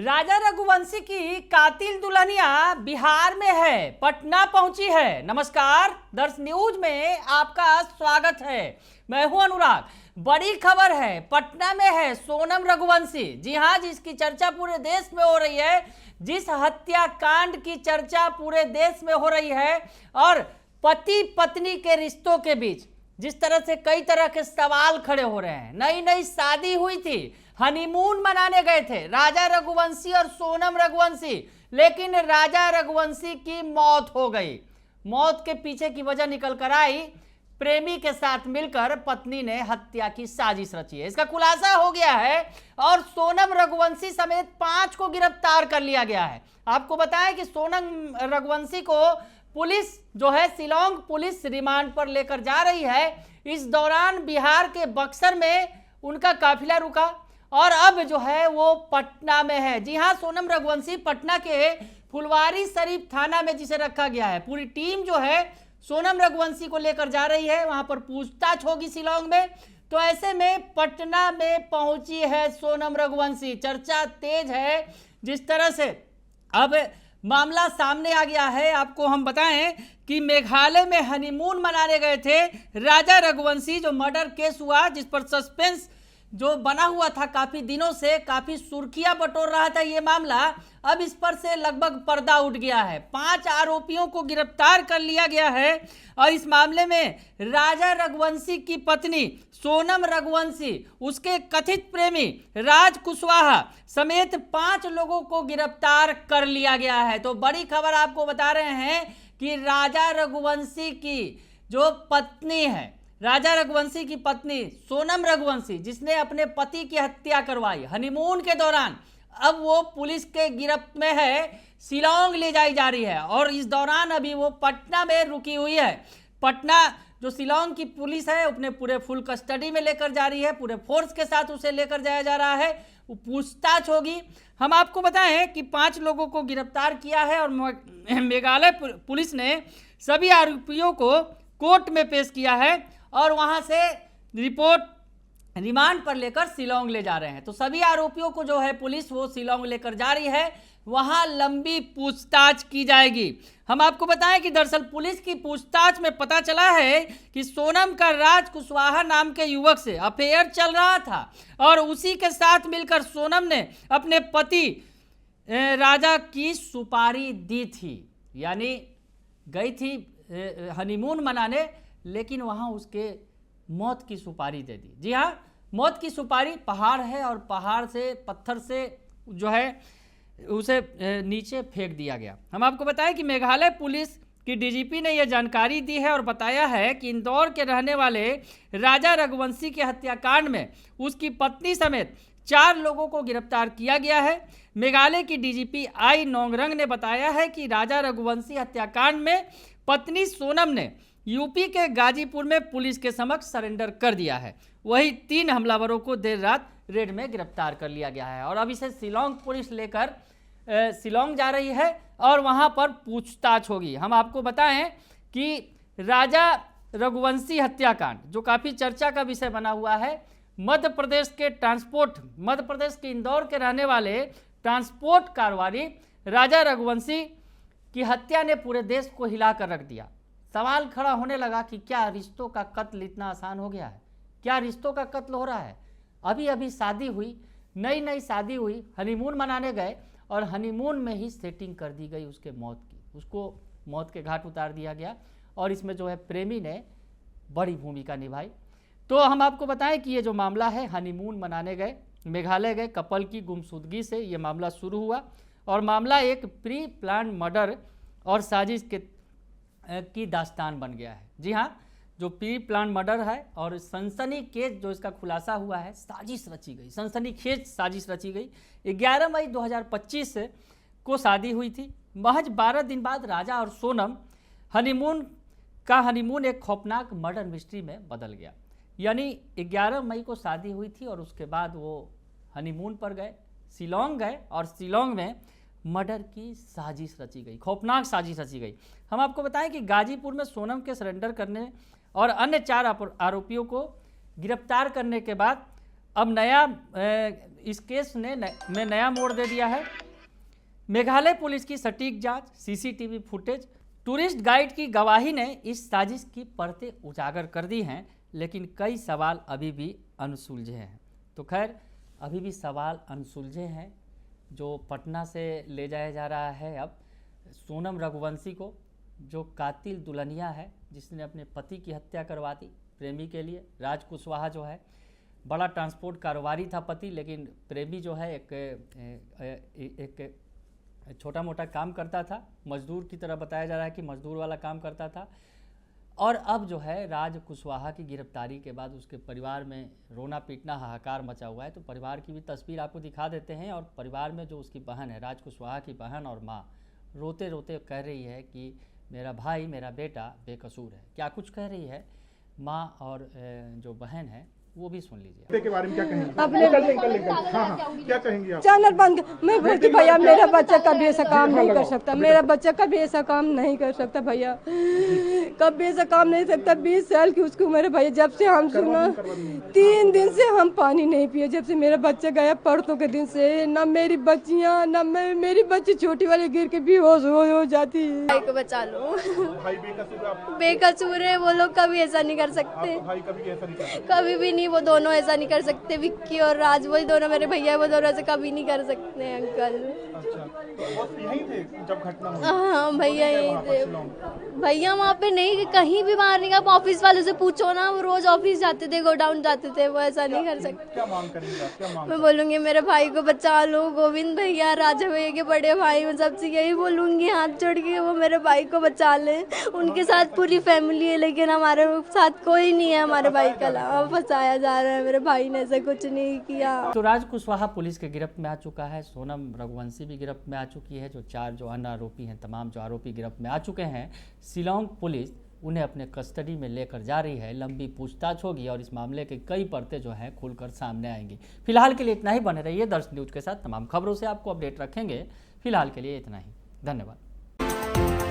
राजा रघुवंशी की कातिल दुल्हनिया बिहार में है, पटना पहुंची है। नमस्कार, दर्श न्यूज में आपका स्वागत है। मैं हूं अनुराग। बड़ी खबर है, पटना में है सोनम रघुवंशी। जी हां, जिसकी चर्चा पूरे देश में हो रही है, जिस हत्याकांड की चर्चा पूरे देश में हो रही है और पति पत्नी के रिश्तों के बीच जिस तरह से कई तरह के सवाल खड़े हो रहे हैं। नई नई शादी हुई थी, हनीमून मनाने गए थे राजा रघुवंशी और सोनम रघुवंशी, लेकिन राजा रघुवंशी की मौत हो गई। मौत के पीछे की वजह निकल कर आई, प्रेमी के साथ मिलकर पत्नी ने हत्या की साजिश रची है। इसका खुलासा हो गया है और सोनम रघुवंशी समेत 5 को गिरफ्तार कर लिया गया है। आपको बताएं कि सोनम रघुवंशी को पुलिस जो है शिलांग पुलिस रिमांड पर लेकर जा रही है। इस दौरान बिहार के बक्सर में उनका काफिला रुका और अब जो है वो पटना में है। जी हां, सोनम रघुवंशी पटना के फुलवारी शरीफ थाना में जिसे रखा गया है। पूरी टीम जो है सोनम रघुवंशी को लेकर जा रही है, वहां पर पूछताछ होगी शिलांग में। तो ऐसे में पटना में पहुंची है सोनम रघुवंशी। चर्चा तेज है जिस तरह से अब मामला सामने आ गया है। आपको हम बताएं कि मेघालय में हनीमून मनाने गए थे राजा रघुवंशी। जो मर्डर केस हुआ, जिस पर सस्पेंस जो बना हुआ था काफी दिनों से, काफी सुर्खियां बटोर रहा था ये मामला, अब इस पर से लगभग पर्दा उठ गया है। 5 आरोपियों को गिरफ्तार कर लिया गया है और इस मामले में राजा रघुवंशी की पत्नी सोनम रघुवंशी, उसके कथित प्रेमी राज कुशवाहा समेत 5 लोगों को गिरफ्तार कर लिया गया है। तो बड़ी खबर आपको बता रहे हैं कि राजा रघुवंशी की जो पत्नी है, राजा रघुवंशी की पत्नी सोनम रघुवंशी, जिसने अपने पति की हत्या करवाई हनीमून के दौरान, अब वो पुलिस के गिरफ्त में है। शिलांग ले जाई जा रही है और इस दौरान अभी वो पटना में रुकी हुई है। पटना जो शिलांग की पुलिस है अपने पूरे फुल कस्टडी में लेकर जा रही है, पूरे फोर्स के साथ उसे लेकर जाया जा रहा है। वो पूछताछ होगी। हम आपको बताएं कि 5 लोगों को गिरफ्तार किया है और मेघालय पुलिस ने सभी आरोपियों को कोर्ट में पेश किया है और वहां से रिपोर्ट रिमांड पर लेकर शिलांग ले जा रहे हैं। तो सभी आरोपियों को जो है पुलिस वो शिलांग लेकर जा रही है, वहां लंबी पूछताछ की जाएगी। हम आपको बताएं कि दरअसल पुलिस की पूछताछ में पता चला है कि सोनम का राज कुशवाहा नाम के युवक से अफेयर चल रहा था और उसी के साथ मिलकर सोनम ने अपने पति राजा की सुपारी दी थी। यानी गई थी हनीमून मनाने, लेकिन वहां उसके मौत की सुपारी दे दी। जी हाँ, मौत की सुपारी पहाड़ है और पहाड़ से पत्थर से जो है उसे नीचे फेंक दिया गया। हम आपको बताएं कि मेघालय पुलिस की डीजीपी ने यह जानकारी दी है और बताया है कि इंदौर के रहने वाले राजा रघुवंशी के हत्याकांड में उसकी पत्नी समेत 4 लोगों को गिरफ्तार किया गया है। मेघालय की डीजीपी आई नोंगरंग ने बताया है कि राजा रघुवंशी हत्याकांड में पत्नी सोनम ने यूपी के गाजीपुर में पुलिस के समक्ष सरेंडर कर दिया है। वही 3 हमलावरों को देर रात रेड में गिरफ्तार कर लिया गया है और अब इसे शिलांग पुलिस लेकर शिलांग जा रही है और वहां पर पूछताछ होगी। हम आपको बताएं कि राजा रघुवंशी हत्याकांड जो काफ़ी चर्चा का विषय बना हुआ है, मध्य प्रदेश के इंदौर के रहने वाले ट्रांसपोर्ट कारोबारी राजा रघुवंशी की हत्या ने पूरे देश को हिला कर रख दिया। सवाल खड़ा होने लगा कि क्या रिश्तों का कत्ल इतना आसान हो गया है? क्या रिश्तों का कत्ल हो रहा है? अभी अभी शादी हुई, नई शादी हुई, हनीमून मनाने गए और हनीमून में ही सेटिंग कर दी गई उसके मौत की, उसको मौत के घाट उतार दिया गया और इसमें जो है प्रेमी ने बड़ी भूमिका निभाई। तो हम आपको बताएं कि ये जो मामला है, हनीमून मनाने गए, मेघालय गए कपल की गुमशुदगी से ये मामला शुरू हुआ और मामला एक प्री प्लान मर्डर और साजिश की दास्तान बन गया है। जी हाँ, जो प्री प्लान मर्डर है और सनसनीखेज जो इसका खुलासा हुआ है, साजिश रची गई, सनसनीखेज साजिश रची गई। 11 मई 2025 को शादी हुई थी। महज 12 दिन बाद राजा और सोनम हनीमून एक खौफनाक मर्डर मिस्ट्री में बदल गया। यानी 11 मई को शादी हुई थी और उसके बाद वो हनीमून पर गए, शिलांग गए और शिलांग में मर्डर की साजिश रची गई, खौफनाक साजिश रची गई। हम आपको बताएं कि गाजीपुर में सोनम के सरेंडर करने और अन्य 4 आरोपियों को गिरफ्तार करने के बाद अब नया इस केस ने में नया मोड़ दे दिया है। मेघालय पुलिस की सटीक जांच, सीसीटीवी फुटेज, टूरिस्ट गाइड की गवाही ने इस साजिश की परतें उजागर कर दी हैं, लेकिन कई सवाल अभी भी अनसुलझे हैं। तो खैर अभी भी सवाल अनसुलझे हैं। जो पटना से ले जाया जा रहा है अब सोनम रघुवंशी को, जो कातिल दुल्हनिया है जिसने अपने पति की हत्या करवा दी प्रेमी के लिए। राज कुशवाहा जो है बड़ा ट्रांसपोर्ट कारोबारी था पति, लेकिन प्रेमी जो है एक छोटा मोटा काम करता था, मजदूर की तरह बताया जा रहा है कि मजदूर वाला काम करता था। और अब जो है राज कुशवाहा की गिरफ्तारी के बाद उसके परिवार में रोना पीटना हाहाकार मचा हुआ है। तो परिवार की भी तस्वीर आपको दिखा देते हैं। और परिवार में जो उसकी बहन है, राज कुशवाहा की बहन और माँ, रोते रोते कह रही है कि मेरा भाई, मेरा बेटा बेकसूर है। क्या कुछ कह रही है माँ और जो बहन है, वो भी सुन लीजिए। के बारे में क्या कहेंगे? हाँ, क्या कहेंगे आप? चैनल बंद। मैं बोलती भैया मेरा बच्चा कभी ऐसा काम नहीं कर सकता, मेरा बच्चा कभी ऐसा काम नहीं कर सकता भैया, कभी ऐसा काम नहीं सकता। 20 साल की उसकी उम्र है भैया। जब से हम सुना 3 दिन से हम पानी नहीं पिए, जब से मेरा बच्चा गया परसों के दिन से। ना मेरी बच्चियाँ, ना मेरी बच्ची छोटी वाली गिर के बेहोश हो जाती है। भाई को बचा लो। भाई बेकसूर है, आप बेकसूर है वो लोग, कभी ऐसा नहीं कर सकते, भाई कभी ऐसा नहीं करते। कभी भी नहीं। वो दोनों ऐसा नहीं कर सकते, विक्की और राज, वही दोनों मेरे भैया है, वो दोनों ऐसे कभी नहीं कर सकते अंकल। अच्छा, तो वो यहीं थे जब घटना हुई? हाँ भैया यहीं थे भैया, वहाँ पे नहीं, कहीं भी बाहर नहीं गया। ऑफिस वालों से पूछो ना, वो रोज ऑफिस जाते थे, गोडाउन जाते थे, वो ऐसा नहीं कर सकते। क्या मांग करेंगे आप? क्या मांग? मैं बोलूंगी मेरे भाई को बचा लो, गोविंद भैया, राजा भैया के बड़े भाई, मैं सबसे यही बोलूंगी हाथ जोड़ के वो मेरे भाई को बचा ले। उनके साथ पूरी फैमिली है, लेकिन हमारे साथ कोई नहीं है हमारे भाई के अलावा। फंसाया जा रहा है, मेरे भाई ने ऐसा कुछ नहीं किया। तो राज कुशवाहा पुलिस के गिरफ्त में आ चुका है, सोनम रघुवंशी भी गिरफ्त में आ चुकी है। जो 4 जो अन्य आरोपी हैं, तमाम जो आरोपी गिरफ्त में आ चुके हैं। शिलांग पुलिस उन्हें अपने कस्टडी में लेकर जा रही है। लंबी पूछताछ होगी और इस मामले के कई परतें जो हैं खुलकर सामने आएंगी। फिलहाल के लिए इतना ही। बने रहिए दर्श न्यूज के साथ, तमाम खबरों से आपको अपडेट रखेंगे। फिलहाल के लिए इतना ही। धन्यवाद।